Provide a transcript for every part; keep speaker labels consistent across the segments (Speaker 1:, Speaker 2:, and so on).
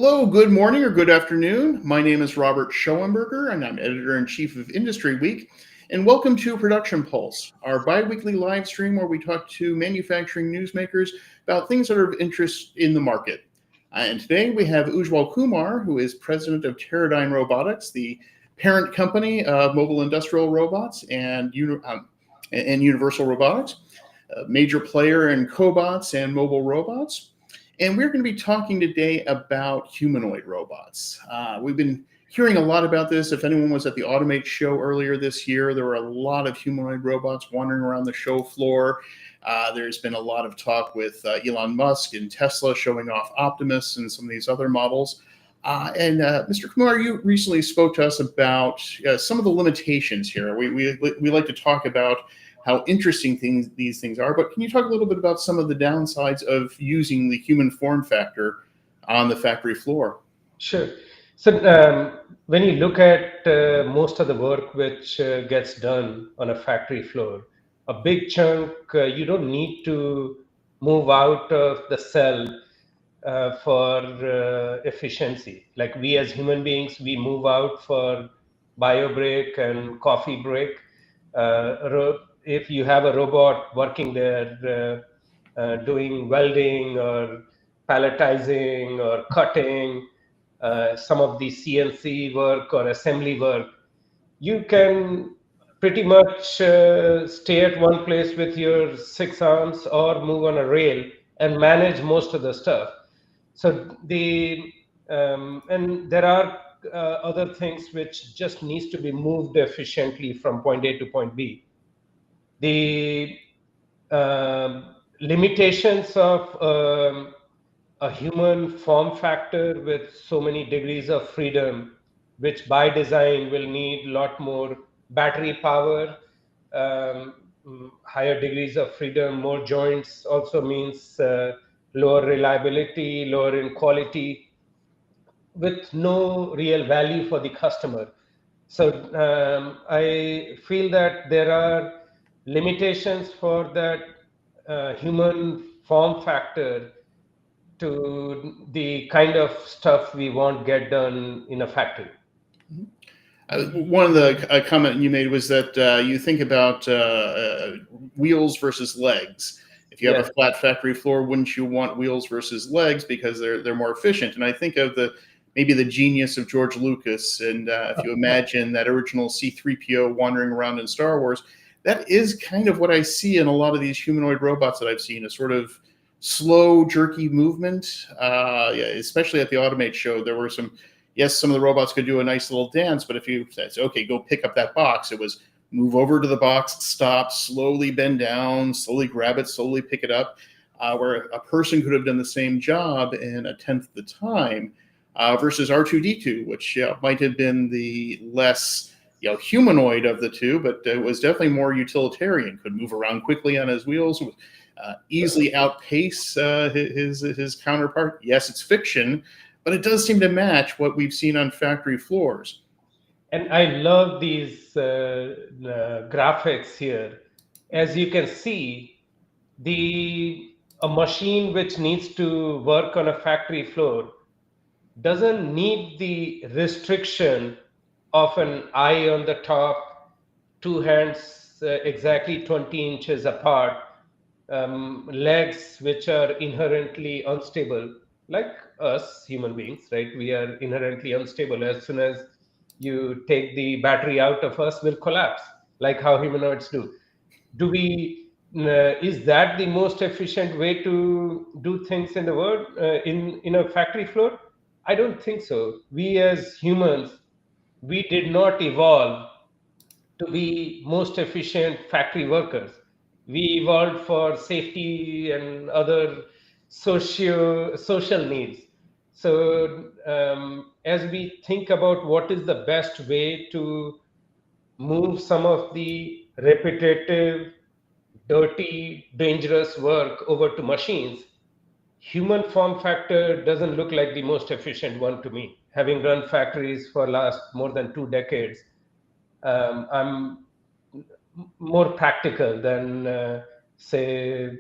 Speaker 1: Hello, good morning or good afternoon. My name is Robert Schoenberger, and I'm editor-in-chief of Industry Week. And welcome to Production Pulse, our bi-weekly live stream where we talk to manufacturing newsmakers about things that are of interest in the market. And today we have Ujjwal Kumar, who is president of Teradyne Robotics, the parent company of Mobile Industrial Robots and Universal Robotics, a major player in cobots and mobile robots. And we're going to be talking today about humanoid robots. We've been hearing a lot about this. If anyone was at the Automate show earlier this year, there were a lot of humanoid robots wandering around the show floor. There's been a lot of talk with Elon Musk and Tesla showing off Optimus and some of these other models. And Mr. Kumar, you recently spoke to us about some of the limitations here. We like to talk about how interesting these things are, but can you talk a little bit about some of the downsides of using the human form factor on the factory floor?
Speaker 2: Sure. So when you look at most of the work which gets done on a factory floor, a big chunk, you don't need to move out of the cell for efficiency. Like we as human beings, we move out for bio break and coffee break. If you have a robot working there doing welding or palletizing or cutting, some of the CNC work or assembly work, you can pretty much stay at one place with your 6 arms or move on a rail and manage most of the stuff. So and there are other things which just needs to be moved efficiently from point A to point B. The limitations of a human form factor with so many degrees of freedom, which by design will need a lot more battery power, higher degrees of freedom, more joints also means lower reliability, lower in quality, with no real value for the customer. So I feel that there are limitations for that human form factor to the kind of stuff we want get done in a factory.
Speaker 1: One of the comment you made was that you think about wheels versus legs. If you have a flat factory floor, wouldn't you want wheels versus legs because they're more efficient? And I think of maybe the genius of George Lucas, and if you imagine that original C-3PO wandering around in Star Wars, that is kind of what I see in a lot of these humanoid robots that I've seen, a sort of slow, jerky movement, especially at the Automate show. There were some of the robots could do a nice little dance, but if you said, okay, go pick up that box, it was move over to the box, stop, slowly bend down, slowly grab it, slowly pick it up, where a person could have done the same job in a tenth of the time, versus R2-D2, which might have been the less humanoid of the two, but it was definitely more utilitarian, could move around quickly on his wheels, easily outpace his counterpart. Yes, it's fiction, but it does seem to match what we've seen on factory floors.
Speaker 2: And I love these graphics here. As you can see, a machine which needs to work on a factory floor doesn't need the restriction of an eye on the top, two hands exactly 20 inches apart, legs which are inherently unstable, like us human beings, right? We are inherently unstable. As soon as you take the battery out of us, we'll collapse, like how humanoids do. Is that the most efficient way to do things in the world, in a factory floor? I don't think so. We as humans, we did not evolve to be most efficient factory workers. We evolved for safety and other social needs. So as we think about what is the best way to move some of the repetitive, dirty, dangerous work over to machines, human form factor doesn't look like the most efficient one to me. Having run factories for last more than 2 decades, I'm more practical than say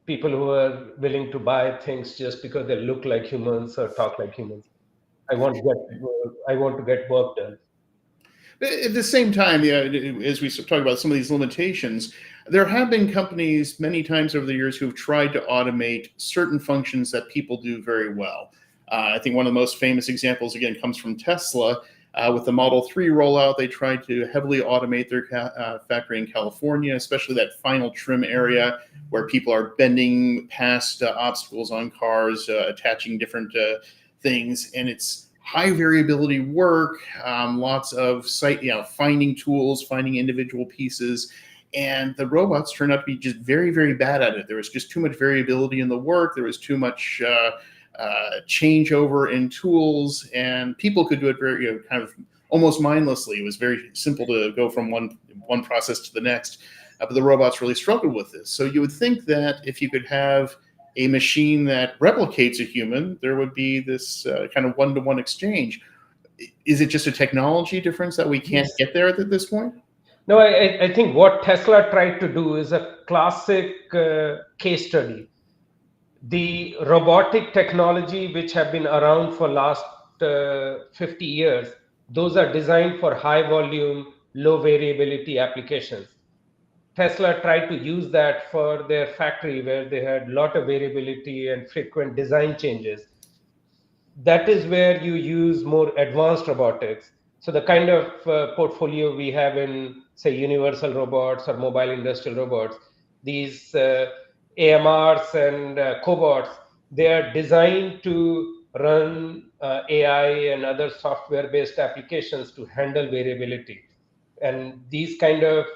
Speaker 2: people who are willing to buy things just because they look like humans or talk like humans. I want to get work done.
Speaker 1: At the same time, as we talk about some of these limitations, there have been companies many times over the years who have tried to automate certain functions that people do very well. I think one of the most famous examples, again, comes from Tesla. With the Model 3 rollout, they tried to heavily automate their factory in California, especially that final trim area where people are bending past obstacles on cars, attaching different things. And it's high variability work, lots of finding tools, finding individual pieces. And the robots turned out to be just very, very bad at it. There was just too much variability in the work. There was too much changeover in tools, and people could do it very, kind of almost mindlessly. It was very simple to go from one process to the next, but the robots really struggled with this. So you would think that if you could have a machine that replicates a human, there would be this kind of one-to-one exchange. Is it just a technology difference that we can't get there at this point?
Speaker 2: No, I think what Tesla tried to do is a classic case study. The robotic technology which have been around for last 50 years, those are designed for high volume, low variability applications. Tesla tried to use that for their factory where they had a lot of variability and frequent design changes. That is where you use more advanced robotics. So the kind of portfolio we have in, say, universal robots or mobile industrial robots, these AMRs and cobots, they are designed to run AI and other software-based applications to handle variability. And these kind of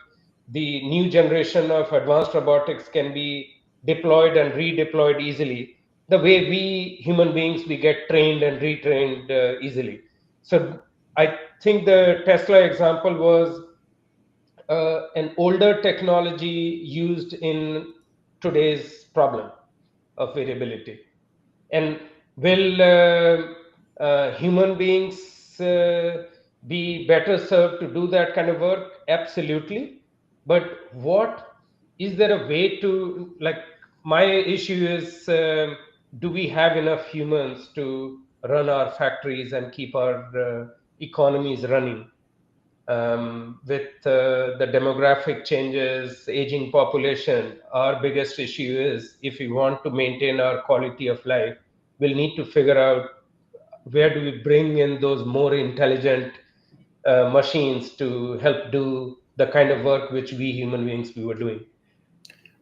Speaker 2: the new generation of advanced robotics can be deployed and redeployed easily the way we human beings we get trained and retrained easily. So I think the Tesla example was an older technology used in today's problem of variability. And will human beings be better served to do that kind of work? Absolutely. But what is there a way to, like, my issue is, do we have enough humans to run our factories and keep our economies running? With the demographic changes, aging population, our biggest issue is if we want to maintain our quality of life, we'll need to figure out where do we bring in those more intelligent machines to help do the kind of work which we human beings we were doing.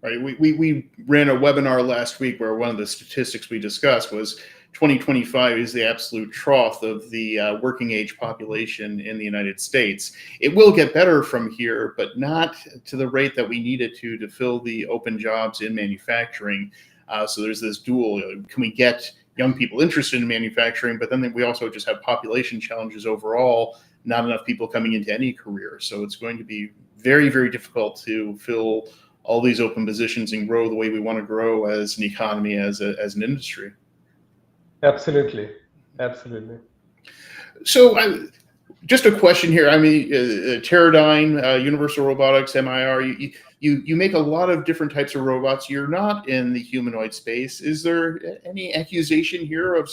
Speaker 1: Right. We ran a webinar last week where one of the statistics we discussed was 2025 is the absolute trough of the working age population in the United States. It will get better from here, but not to the rate that we need it to fill the open jobs in manufacturing. So there's this dual, can we get young people interested in manufacturing, but then we also just have population challenges overall, not enough people coming into any career. So it's going to be very, very difficult to fill all these open positions and grow the way we want to grow as an economy, as an industry.
Speaker 2: Absolutely.
Speaker 1: So just a question here. I mean, Teradyne, Universal Robotics, MIR, you make a lot of different types of robots. You're not in the humanoid space. Is there any accusation here of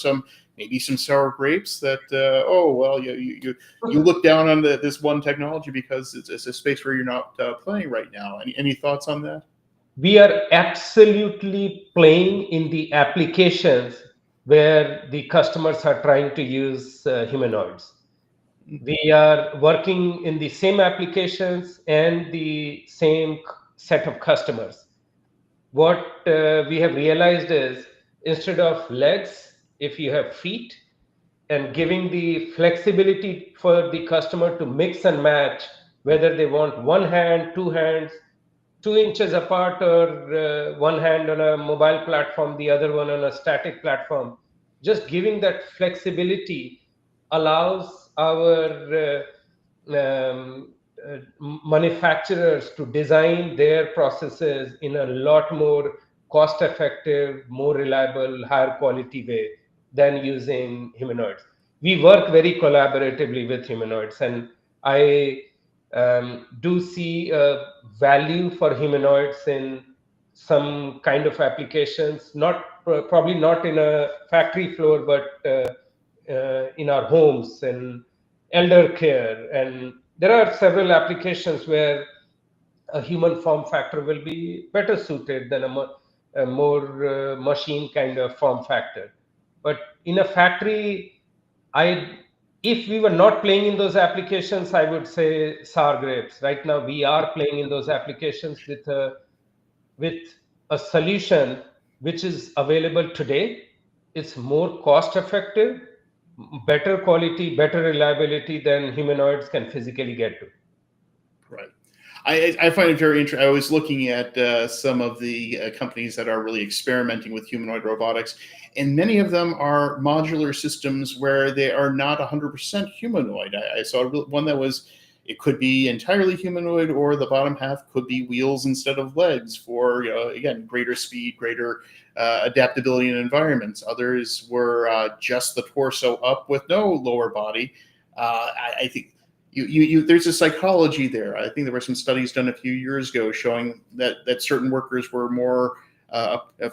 Speaker 1: maybe some sour grapes that, you look down on this one technology because it's a space where you're not playing right now? Any thoughts on that?
Speaker 2: We are absolutely playing in the applications where the customers are trying to use humanoids. We are working in the same applications and the same set of customers. What we have realized is instead of legs, if you have feet, and giving the flexibility for the customer to mix and match whether they want one hand, two hands, 2 inches apart, or one hand on a mobile platform, the other one on a static platform. Just giving that flexibility allows our manufacturers to design their processes in a lot more cost effective, more reliable, higher quality way than using humanoids. We work very collaboratively with humanoids, and I do see a value for humanoids in some kind of applications, not probably not in a factory floor, but in our homes and elder care. And there are several applications where a human form factor will be better suited than a more machine kind of form factor. But in a factory, I if we were not playing in those applications, I would say sour grapes. Right now, we are playing in those applications with a solution which is available today. It's more cost effective, better quality, better reliability than humanoids can physically get to.
Speaker 1: Right. I find it very interesting. I was looking at some of the companies that are really experimenting with humanoid robotics, and many of them are modular systems where they are not 100% humanoid. I saw one that was, it could be entirely humanoid, or the bottom half could be wheels instead of legs for, again, greater speed, greater adaptability in environments. Others were just the torso up with no lower body. I think there's a psychology there. I think there were some studies done a few years ago showing that certain workers were more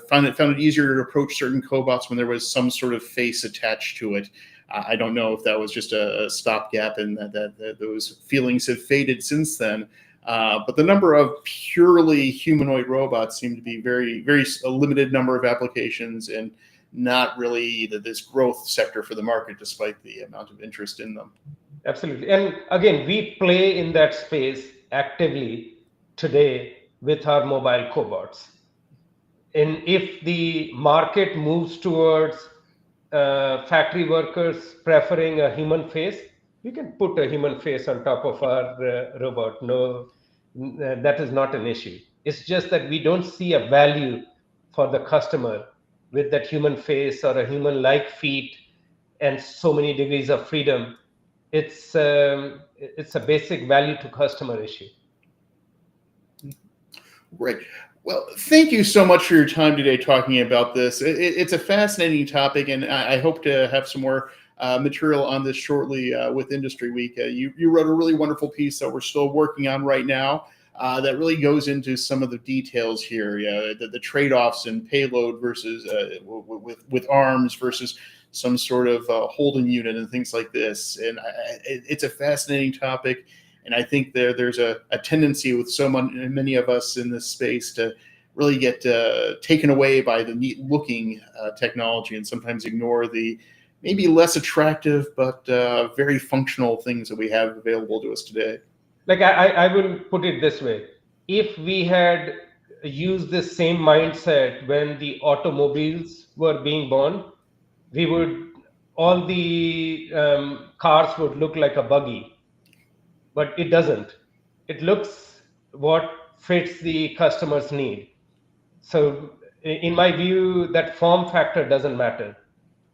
Speaker 1: found it easier to approach certain cobots when there was some sort of face attached to it. I don't know if that was just a stopgap and that those feelings have faded since then. But the number of purely humanoid robots seem to be a limited number of applications, and not really this growth sector for the market, despite the amount of interest in them.
Speaker 2: Absolutely. And again, we play in that space actively today with our mobile cobots. And if the market moves towards factory workers preferring a human face, we can put a human face on top of our robot. No, that is not an issue. It's just that we don't see a value for the customer with that human face or a human-like feet and so many degrees of freedom. It's a basic value to customer issue.
Speaker 1: Great. Well, thank you so much for your time today talking about this. It's a fascinating topic, and I hope to have some more material on this shortly with Industry Week. You wrote a really wonderful piece that we're still working on right now that really goes into some of the details here, the trade-offs in payload versus with arms versus some sort of holding unit and things like this. And it's a fascinating topic. And I think there's a tendency with many of us in this space to really get taken away by the neat looking technology and sometimes ignore the maybe less attractive but very functional things that we have available to us today.
Speaker 2: Like I will put it this way. If we had used the same mindset when the automobiles were being born, all the cars would look like a buggy, but it doesn't. It looks what fits the customer's need. So in my view, that form factor doesn't matter.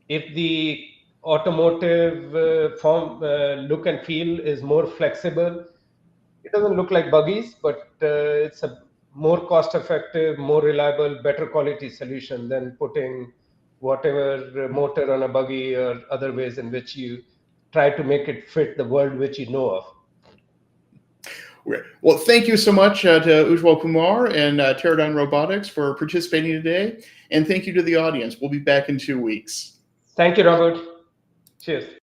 Speaker 2: If the automotive form look and feel is more flexible, it doesn't look like buggies, but it's a more cost effective, more reliable, better quality solution than putting whatever motor on a buggy or other ways in which you try to make it fit the world which you know of.
Speaker 1: Well, thank you so much to Ujjwal Kumar and Teradyne Robotics for participating today. And thank you to the audience. We'll be back in 2 weeks.
Speaker 2: Thank you, Robert. Cheers.